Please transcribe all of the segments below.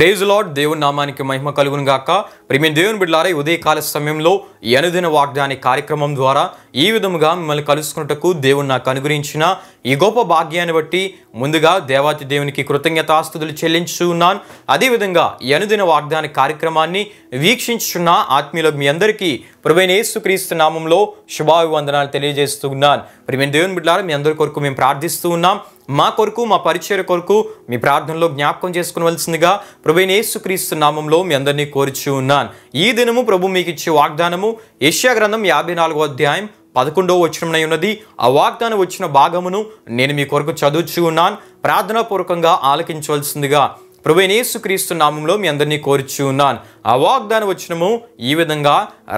Praise lord. దేవుని నామానికి మహిమ కలుగును గాక. ప్రియమైన దేవుని బిడ్డలారా, ఈ ఉదయకాల సమయంలో ఈ అనుదిన వాగ్దాన కార్యక్రమం ద్వారా ఈ విధముగా మిమ్మల్ని కలుసుకున్నటకు దేవుడు నాకు అనుగ్రహించిన ఈ గొప్ప భాగ్యాన్ని బట్టి ముందుగా దేవాతి దేవునికి కృతజ్ఞతాస్తుతులు చెల్లించు ఉన్నాను. అదేవిధంగా ఈ అనుదిన వాగ్దాన కార్యక్రమాన్ని వీక్షించున్న ఆత్మీయులకు మీ అందరికీ ప్రభువైన యేసుక్రీస్తు నామంలో శుభాభివందనాలు తెలియజేస్తూ ఉన్నాను. ప్రియమైన దేవుని బిడ్డలారా, మీ అందరి కొరకు మేము ప్రార్థిస్తూ ఉన్నాం. మా కొరకు, మా పరిచర్య కొరకు మీ ప్రార్థనలో జ్ఞాపకం చేసుకునవలసిందిగా ప్రభువైన యేసుక్రీస్తు నామంలో మీ అందరినీ కోరుచూ ఉన్నాను. ఈ దినము ప్రభు మీకు ఇచ్చే వాగ్దానము యెషయా గ్రంథం 54వ అధ్యాయం 11వ వచనమునై ఉన్నది. ఆ వాగ్దానం వచ్చిన భాగమును నేను మీ కొరకు చదువుచూ ఉన్నాను. ప్రార్థనాపూర్వకంగా ఆలకించవలసిందిగా ప్రభువైన యేసుక్రీస్తు నామంలో మీ అందరినీ కోరుచూ ఉన్నాను. ఆ వాగ్దాన వచనము ఈ విధంగా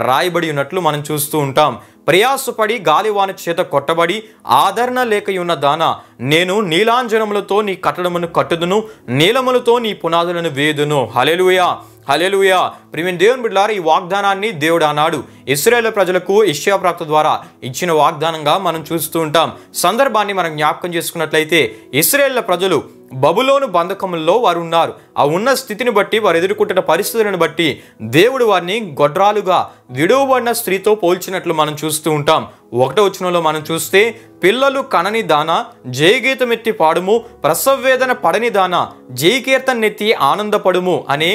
రాయబడి ఉన్నట్లు మనం చూస్తూ ఉంటాం. ప్రయాసపడి గాలివాన చేత కొట్టబడి ఆదరణ లేకయున్న దాన, నేను నీలాంజనములతో నీ కట్టడమును కట్టుదును, నీలములతో నీ పునాదులను వేదును. హల్లెలూయా, హల్లెలూయా. ప్రియమైన దేవుని బిడ్డలారా, ఈ వాగ్దానాన్ని దేవుడు ఆనాడు ఇశ్రాయేలు ప్రజలకు యెషయా ప్రవక్త ద్వారా ఇచ్చిన వాగ్దానంగా మనం చూస్తూ ఉంటాం. సందర్భాన్ని మనం జ్ఞాపకం చేసుకున్నట్లయితే ఇశ్రాయేలు ప్రజలు బబులోను బంధకముల్లో వారు ఉన్నారు. ఆ ఉన్న స్థితిని బట్టి, వారు ఎదుర్కొంటున్న పరిస్థితులను బట్టి దేవుడు వారిని గొడ్రాలుగా విడువబడిన స్త్రీతో పోల్చినట్లు మనం చూస్తూ ఉంటాం. 1వ వచనంలో మనం చూస్తే, పిల్లలు కనని దాన జయగీతమెత్తి పాడుము, ప్రసవవేదన పడని దాన జయకీర్తనెత్తి ఆనందపడుము అనే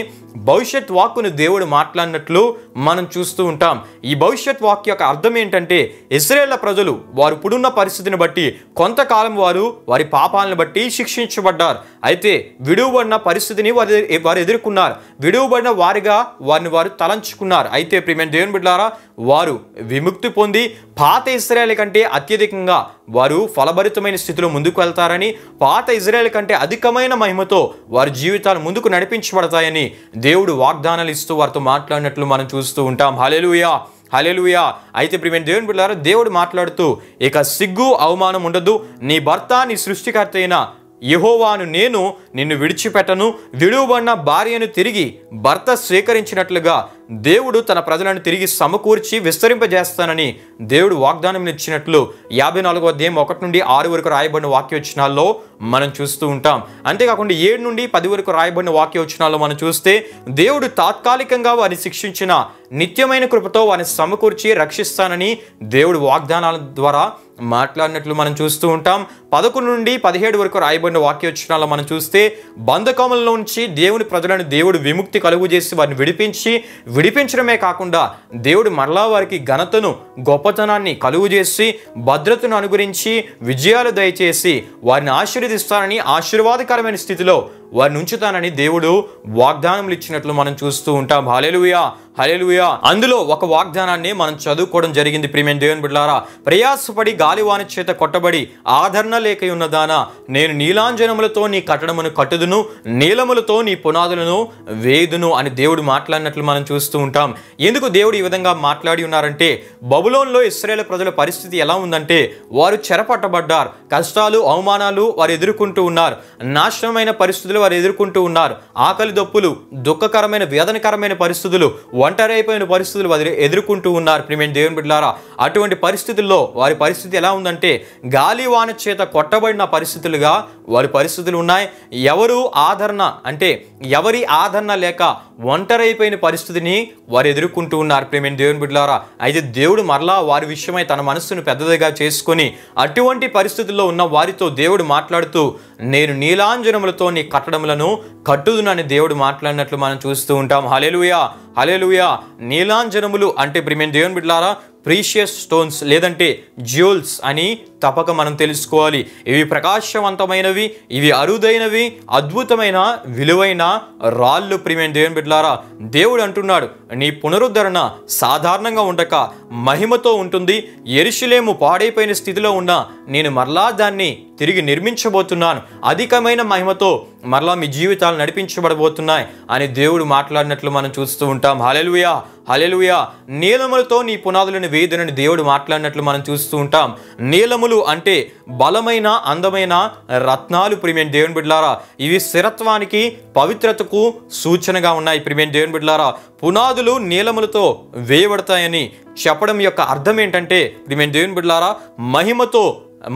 భవిష్యత్ వాక్కును దేవుడు మాట్లాడినట్లు మనం చూస్తూ ఉంటాం. ఈ భవిష్యత్ వాక్య యొక్క అర్థం ఏంటంటే, ఇశ్రాయేలు ప్రజలు వారు ఇప్పుడున్న పరిస్థితిని బట్టి కొంతకాలం వారు వారి పాపాలను బట్టి శిక్షించబడ్డారు. అయితే విడువబడిన పరిస్థితిని వారు ఎదుర్కొన్నారు. విడువబడిన వారిగా వారిని వారు తలంచుకున్నారు. అయితే ప్రియమైన దేవుని బిడ్డలారా, వారు విముక్తి పొంది పాత ఇశ్రాయేలు కంటే అత్యధికంగా వారు ఫలభరితమైన స్థితిలో ముందుకు వెళ్తారని, పాత ఇశ్రాయేలు కంటే అధికమైన మహిమతో వారి జీవితాలు ముందుకు నడిపించబడతాయని దేవుడు వాగ్దానాలు ఇస్తూ వారితో మాట్లాడినట్లు మనం చూస్తూ ఉంటాం. హల్లెలూయా, హల్లెలూయా. అయితే ప్రియమైన దేవుని బిడ్డలారా, దేవుడు మాట్లాడుతూ, ఇక సిగ్గు అవమానం ఉండదు, నీ భర్త నీ సృష్టికర్త అయిన యెహోవాను నేను నిన్ను విడిచిపెట్టను, విడువబడిన భార్యను తిరిగి భర్త స్వీకరించినట్లుగా దేవుడు తన ప్రజలను తిరిగి సమకూర్చి విస్తరింపజేస్తానని దేవుడు వాగ్దానం ఇచ్చినట్లు 54వ అధ్యాయం 1 నుండి 6 వరకు రాయబడిన వాక్యవచనాల్లో మనం చూస్తూ ఉంటాం. అంతేకాకుండా 7 నుండి 10 వరకు రాయబడిన వాక్యవచనాల్లో మనం చూస్తే, దేవుడు తాత్కాలికంగా వారిని శిక్షించిన నిత్యమైన కృపతో వారిని సమకూర్చి రక్షిస్తానని దేవుడు వాగ్దానాల ద్వారా మాట్లాడినట్లు మనం చూస్తూ ఉంటాం. 11 నుండి 17 వరకు రాయబడిన వాక్యవచనాల్లో మనం చూస్తే, బంధకముల నుంచి దేవుని ప్రజలను దేవుడు విముక్తి కలుగు చేసి వారిని విడిపించడమే కాకుండా దేవుడు మరలా వారికి ఘనతను, గొప్పతనాన్ని కలుగు చేసి భద్రతను అనుగురించి విజయాలు దయచేసి వారిని ఆశీర్వదిస్తానని, ఆశీర్వాదకరమైన స్థితిలో వారిని ఉంచుతానని దేవుడు వాగ్దానములు ఇచ్చినట్లు మనం చూస్తూ ఉంటాం. హల్లెలూయా, హల్లెలూయా. అందులో ఒక వాగ్దానాన్ని మనం చదువుకోవడం జరిగింది. ప్రియమైన దేవుని బిడ్డలారా, ప్రయాసపడి గాలివాన చేత కొట్టబడి ఆదరణ లేక ఉన్నదానా, నేను నీలాంజనములతో నీ కట్టడమును కట్టుదును, నీలములతో నీ పునాదులను వేదును అని దేవుడు మాట్లాడినట్లు మనం చూస్తూ ఉంటాం. ఎందుకు దేవుడు ఈ విధంగా మాట్లాడి ఉన్నారంటే, బబులోన్లో ఇశ్రాయేలు ప్రజల పరిస్థితి ఎలా ఉందంటే, వారు చెరపట్టబడ్డారు, కష్టాలు, అవమానాలు వారు ఎదుర్కొంటూ ఉన్నారు, నాశనమైన పరిస్థితులు వారు ఎదుర్కొంటూ ఉన్నారు, ఆకలి దప్పులు, దుఃఖకరమైన వేదనకరమైన పరిస్థితులు, ఒంటరి అయిపోయిన పరిస్థితులు వారు ఎదుర్కొంటూ ఉన్నారు. ప్రియమైన దేవుని బిడ్డలారా, అటువంటి పరిస్థితుల్లో వారి పరిస్థితి ఎలా ఉందంటే, గాలివాన చేత కొట్టబడిన పరిస్థితులుగా వారి పరిస్థితులు ఉన్నాయి. ఎవరి ఆదరణ లేక ఒంటరి అయిపోయిన పరిస్థితిని వారు ఎదుర్కొంటూ ఉన్నారు. ప్రియమైన దేవుని బిడ్డలారా, అయితే దేవుడు మరలా వారి విషయమై తన మనస్సును పెద్దదిగా చేసుకొని అటువంటి పరిస్థితుల్లో ఉన్న వారితో దేవుడు మాట్లాడుతూ, నేను నీలాంజనములతో నీ కట్టడములను కట్టుదునని దేవుడు మాట్లాడినట్లు మనం చూస్తూ ఉంటాం. హల్లెలూయా, హల్లెలూయా. నీలాంజనములు అంటే ప్రియమైన దేవుని బిడ్డలారా, ప్రీషియస్ స్టోన్స్ లేదంటే జ్యూవెల్స్ అని తప్పక మనం తెలుసుకోవాలి. ఇవి ప్రకాశవంతమైనవి, ఇవి అరుదైనవి, అద్భుతమైన విలువైన రాళ్ళు. ప్రియమైన దేవుని బిడ్డలారా, దేవుడు అంటున్నాడు, నీ పునరుద్ధరణ సాధారణంగా ఉండక మహిమతో ఉంటుంది. యెరూషలేము పాడైపోయిన స్థితిలో ఉన్న నేను మరలా దాన్ని తిరిగి నిర్మించబోతున్నాను, అధికమైన మహిమతో మరలా మీ జీవితాలు నడిపించబడబోతున్నాయి అని దేవుడు మాట్లాడినట్లు మనం చూస్తూ ఉంటాం. హల్లెలూయా, హల్లెలూయా. నీలములతో నీ పునాదులను వేదునని దేవుడు మాట్లాడినట్లు మనం చూస్తూ ఉంటాం. నీలములు అంటే బలమైన, అందమైన రత్నాలు. ప్రియమైన దేవుని బిడ్డలారా, ఇవి స్థిరత్వానికి, పవిత్రతకు సూచనగా ఉన్నాయి. ప్రియమైన దేవుని బిడ్డలారా, పునాదులు నీలములతో వేయబడతాయని చెప్పడం యొక్క అర్థం ఏంటంటే, ప్రియమైన దేవుని బిడ్డలారా, మహిమతో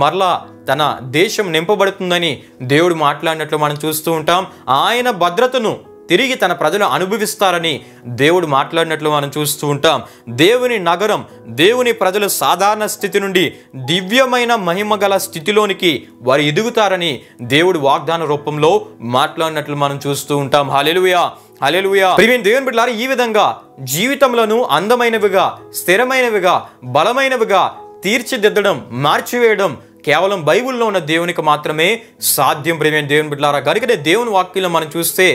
మరలా తన దేశం నింపబడుతుందని దేవుడు మాట్లాడినట్లు మనం చూస్తూ ఉంటాం. ఆయన భద్రతను తిరిగి తన ప్రజలు అనుభవిస్తారని దేవుడు మాట్లాడినట్లు మనం చూస్తూ ఉంటాం. దేవుని నగరం, దేవుని ప్రజలు సాధారణ స్థితి నుండి దివ్యమైన మహిమ గల స్థితిలోనికి వారు ఎదుగుతారని దేవుడు వాగ్దాన రూపంలో మాట్లాడినట్లు మనం చూస్తూ ఉంటాం. హల్లెలూయా, హల్లెలూయా. ప్రియమైన దేవుని బిడ్డలారా, ఈ విధంగా జీవితంలోను అందమైనవిగా, స్థిరమైనవిగా, బలమైనవిగా తీర్చిదిద్దడం, మార్చివేయడం కేవలం బైబిల్లో ఉన్న దేవునికి మాత్రమే సాధ్యం. ప్రియమైన దేవుని బిడ్డలారా, కనుకనే దేవుని వాక్యంలో మనం చూస్తే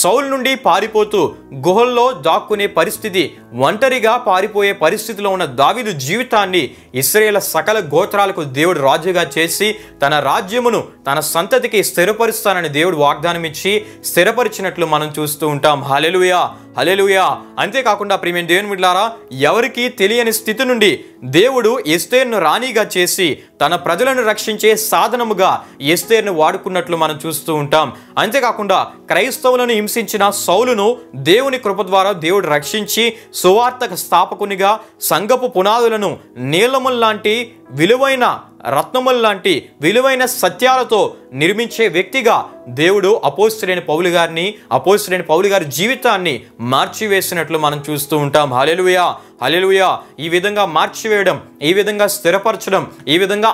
సౌలు నుండి పారిపోతూ గుహల్లో దాక్కునే పరిస్థితి, ఒంటరిగా పారిపోయే పరిస్థితిలో ఉన్న దావీదు జీవితాన్ని ఇశ్రాయేలు సకల గోత్రాలకు దేవుడు రాజుగా చేసి తన రాజ్యమును తన సంతతికి స్థిరపరుస్తానని దేవుడు వాగ్దానం ఇచ్చి స్థిరపరిచినట్లు మనం చూస్తూ ఉంటాం. హల్లెలూయా, హల్లెలూయా. అంతేకాకుండా ప్రియమైన దేవుని బిడ్డలారా, ఎవరికి తెలియని స్థితి నుండి దేవుడు ఎస్తేరును రాణిగా చేసి తన ప్రజలను రక్షించే సాధనముగా ఎస్తేరును వాడుకున్నట్లు మనం చూస్తూ ఉంటాం. అంతేకాకుండా క్రైస్తవులను హింసించిన సౌలును దేవుని కృప ద్వారా దేవుడు రక్షించి సువార్తక స్థాపకునిగా సంఘపు పునాదులను నీలముల్లాంటి విలువైన రత్నముల్లాంటి విలువైన సత్యాలతో నిర్మించే వ్యక్తిగా దేవుడు అపోస్తలుడైన పౌలు గారి జీవితాన్ని మార్చివేసినట్లు మనం చూస్తూ ఉంటాం. హల్లెలూయా, హల్లెలూయా. ఈ విధంగా మార్చివేయడం, ఈ విధంగా స్థిరపరచడం, ఈ విధంగా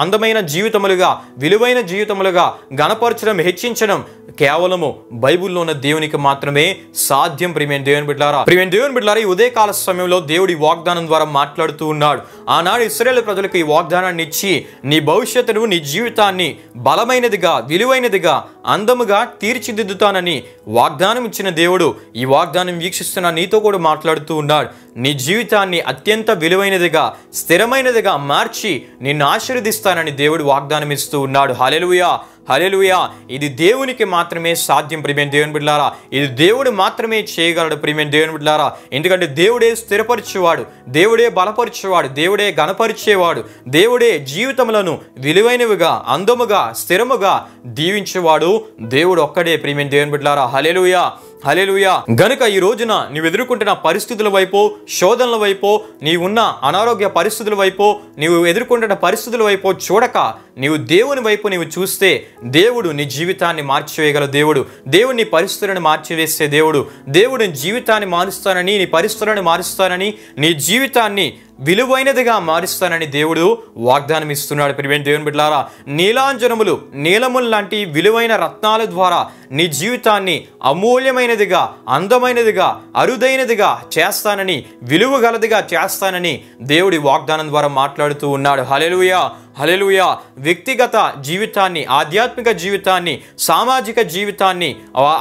అందమైన జీవితములుగా, విలువైన జీవితములుగా గణపరచడం, హెచ్చించడం కేవలము బైబిల్లో ఉన్న దేవునికి మాత్రమే సాధ్యం. ప్రియమైన దేవుని బిడ్డలారా, ఈ ఉదయకాల సమయంలో దేవుడి వాగ్దానం ద్వారా మాట్లాడుతూ ఉన్నాడు. ఆనాడు ఇశ్రాయేలు ప్రజలకు ఈ వాగ్దానాన్ని ఇచ్చి నీ భవిష్యత్తును, నీ జీవితాన్ని బలమైనదిగా, విలువైనదిగా, అందముగా తీర్చిదిద్దుతానని వాగ్దానం ఇచ్చిన దేవుడు ఈ వాగ్దానం వీక్షిస్తున్న నీతో కూడా మాట్లాడుతూ ఉన్నాడు. నీ జీవితాన్ని అత్యంత విలువైనదిగా, స్థిరమైనదిగా మార్చి నిన్ను ఆశీర్వదిస్తానని దేవుడు వాగ్దానం ఇస్తూ ఉన్నాడు. హల్లెలూయా, హల్లెలూయా. ఇది దేవునికి మాత్రమే సాధ్యం. ప్రియమైన దేవుని బిడ్డలారా, ఇది దేవుడు మాత్రమే చేయగలడు. ప్రియమైన దేవుని బిడ్డలారా, ఎందుకంటే దేవుడే స్థిరపరిచేవాడు, దేవుడే బలపరిచేవాడు, దేవుడే గణపరిచేవాడు, దేవుడే జీవితములను విలువైనవిగా, అందముగా, స్థిరముగా దీవించేవాడు దేవుడు ఒక్కడే. ప్రియమైన దేవుని బిడ్డలారా, హల్లెలూయా, హల్లెలూయా. గనుక ఈ రోజున నీవు ఎదుర్కొంటున్న పరిస్థితుల వైపు, శోధనల వైపు, నీవున్న అనారోగ్య పరిస్థితుల వైపు, నీవు ఎదుర్కొంటున్న పరిస్థితుల వైపు చూడక నీవు దేవుని వైపు నీవు చూస్తే దేవుడు నీ జీవితాన్ని మార్చివేయగల దేవుడు, దేవుడు నీ పరిస్థితులను మార్చివేసే దేవుడు, దేవుడు నీ జీవితాన్ని మారుస్తానని, నీ పరిస్థితులను మారుస్తానని, నీ జీవితాన్ని విలువైనదిగా మారుస్తానని దేవుడు వాగ్దానం ఇస్తున్నాడు. ప్రియమైన దేవుని బిడ్డలారా, నీలాంజనములు, నీలములు లాంటి విలువైన రత్నాల ద్వారా నీ జీవితాన్ని అమూల్యమైనదిగా, అందమైనదిగా, అరుదైనదిగా చేస్తానని, విలువ గలదిగా చేస్తానని దేవుడి వాగ్దానం ద్వారా మాట్లాడుతూ ఉన్నాడు. హల్లెలూయా, హల్లెలూయా. వ్యక్తిగత జీవితాన్ని, ఆధ్యాత్మిక జీవితాన్ని, సామాజిక జీవితాన్ని,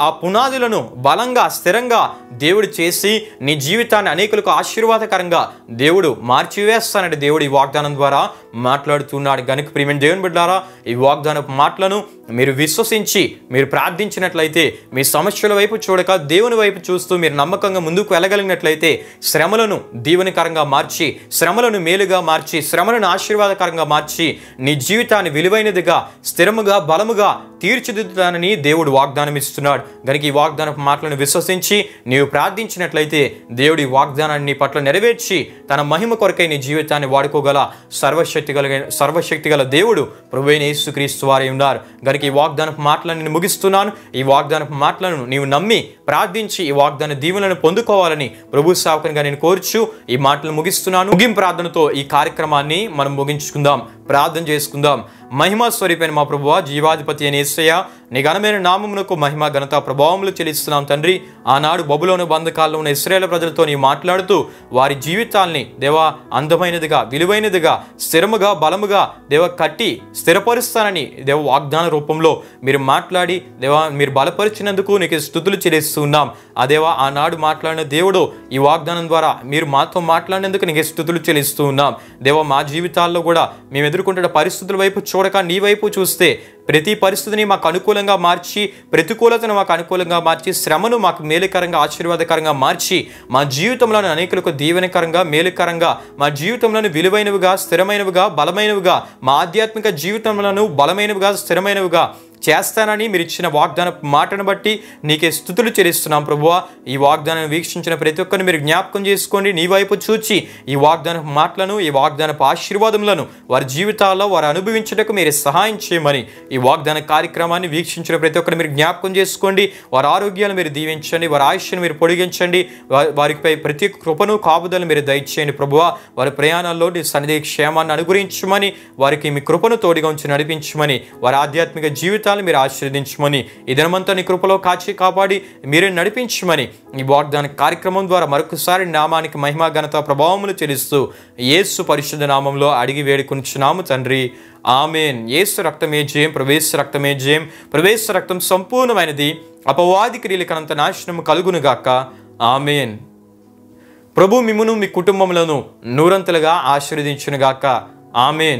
ఆ పునాదులను బలంగా, స్థిరంగా దేవుడు చేసి నీ జీవితాన్ని అనేకులకు ఆశీర్వాదకరంగా దేవుడు మార్చివేస్తానని దేవుడు ఈ వాగ్దానం ద్వారా మాట్లాడుతున్నాడు. గనుక ప్రియమైన దేవుని బిడ్డలారా, ఈ వాగ్దానపు మాటలను మీరు విశ్వసించి మీరు ప్రార్థించినట్లయితే, మీ సమస్యల వైపు చూడక దేవుని వైపు చూస్తూ మీరు నమ్మకంగా ముందుకు వెళ్ళగలిగినట్లయితే శ్రమలను దీవెనకరంగా మార్చి, శ్రమలను మేలుగా మార్చి, శ్రమలను ఆశీర్వాదకరంగా మార్చి నీ జీవితాన్ని విలువైనదిగా, స్థిరముగా, బలముగా తీర్చిదిద్దుతానని దేవుడు వాగ్దానం ఇస్తున్నాడు. గనుక ఈ వాగ్దానపు మాటలను విశ్వసించి నీవు ప్రార్థించినట్లయితే దేవుడి వాగ్దానాన్ని నీ పట్ల నెరవేర్చి తన మహిమ కొరకై నీ జీవితాన్ని వాడుకోగల సర్వశక్తి గల దేవుడు ప్రభువైన యేసుక్రీస్తు వారై ఉన్నారు. గనుక ఈ వాగ్దానపు మాటలను నేను ముగిస్తున్నాను. ఈ వాగ్దానపు మాటలను నీవు నమ్మి ప్రార్థించి ఈ వాగ్దాన దీవెనలను పొందుకోవాలని ప్రభు సేవకునిగా నేను కోరుచు ఈ మాటలు ముగిస్తున్నాను. ముగింపు ప్రార్థనతో ఈ కార్యక్రమాన్ని మనం ముగించుకుందాం, ప్రార్థన చేసుకుందాం. మహిమ స్వరూపైన మా ప్రభువా, జీవాధిపతి అయిన యేసయ్య, నీ ఘనమైన నామమునకు మహిమ, ఘనత, ప్రభావములు చెల్లిస్తున్నాం తండ్రి. ఆనాడు బబులోను బంధకాల్లో ఉన్న ఇశ్రాయేలు ప్రజలతో నీవు మాట్లాడుతూ వారి జీవితాల్ని దేవా అందమైనదిగా, విలువైనదిగా, స్థిరముగా, బలముగా దేవ కట్టి స్థిరపరుస్తానని దేవ వాగ్దాన రూపంలో మీరు మాట్లాడి దేవా మీరు బలపరిచినందుకు నీకు స్తుతులు చెల్లిస్తూ ఉన్నాం. అదేవా ఆనాడు మాట్లాడిన దేవుడు ఈ వాగ్దానం ద్వారా మీరు మాతో మాట్లాడినందుకు నీకు స్తుతులు చెల్లిస్తూ ఉన్నాం. దేవా మా జీవితాల్లో కూడా మేము ఎదుర్కొంటున్న పరిస్థితుల వైపు చూడక నీ వైపు చూస్తే ప్రతి పరిస్థితిని మాకు అనుకూలంగా మార్చి, ప్రతికూలతను మాకు అనుకూలంగా మార్చి, శ్రమను మాకు మేలుకరంగా, ఆశీర్వాదకరంగా మార్చి మా జీవితంలోని అనేకులకు దీవెనకరంగా, మేలుకరంగా, మా జీవితంలోని విలువైనవిగా, స్థిరమైనవిగా, బలమైనవిగా, మా ఆధ్యాత్మిక జీవితంలో బలమైనవిగా, స్థిరమైనవిగా చేస్తానని మీరు ఇచ్చిన వాగ్దాన మాటను బట్టి నీకే స్తుతులు చెల్లిస్తున్నాం ప్రభువా. ఈ వాగ్దానాన్ని వీక్షించిన ప్రతి ఒక్కరిని మీరు జ్ఞాపకం చేసుకోండి. నీ వైపు చూచి ఈ వాగ్దాన మాటలను, ఈ వాగ్దానపు ఆశీర్వాదములను వారి జీవితాల్లో వారు అనుభవించటకు మీరు సహాయం చేయమని ఈ ఈ వాగ్దాన కార్యక్రమాన్ని వీక్షించిన ప్రతి ఒక్కరు మీరు జ్ఞాపకం చేసుకోండి. వారి ఆరోగ్యాలు మీరు దీవించండి, వారి ఆయుష్ను మీరు పొడిగించండి, వారిపై ప్రతి కృపను కాపుదలు మీరు దయచేయండి ప్రభువా. వారి ప్రయాణాల్లో నీ సన్నిధి క్షేమాన్ని అనుగ్రహించమని, వారికి మీ కృపను తోడుగా ఉంచి నడిపించమని, వారి ఆధ్యాత్మిక జీవితాలను మీరు ఆశీర్వదించమని, ఈ దినమంతా నీ కృపలో కాచి కాపాడి మీరే నడిపించమని ఈ వాగ్దాన కార్యక్రమం ద్వారా మరొకసారి నామానికి మహిమ ఘనత ప్రభావములు చెల్లిస్తూ యేసు పరిశుద్ధ నామంలో అడిగి వేడుకొనుచున్నాము తండ్రి, ఆమేన్. యేసు రక్తమే జయం, ప్రవేశ రక్తమే జయం, ప్రవేశ రక్తం సంపూర్ణమైనది, అపవాది క్రియలకనంత నాశనము కలుగునుగాక. ఆమేన్. ప్రభు మిమ్మును మీ కుటుంబములను నూరంతలుగా ఆశీర్వదించునుగాక. ఆమేన్.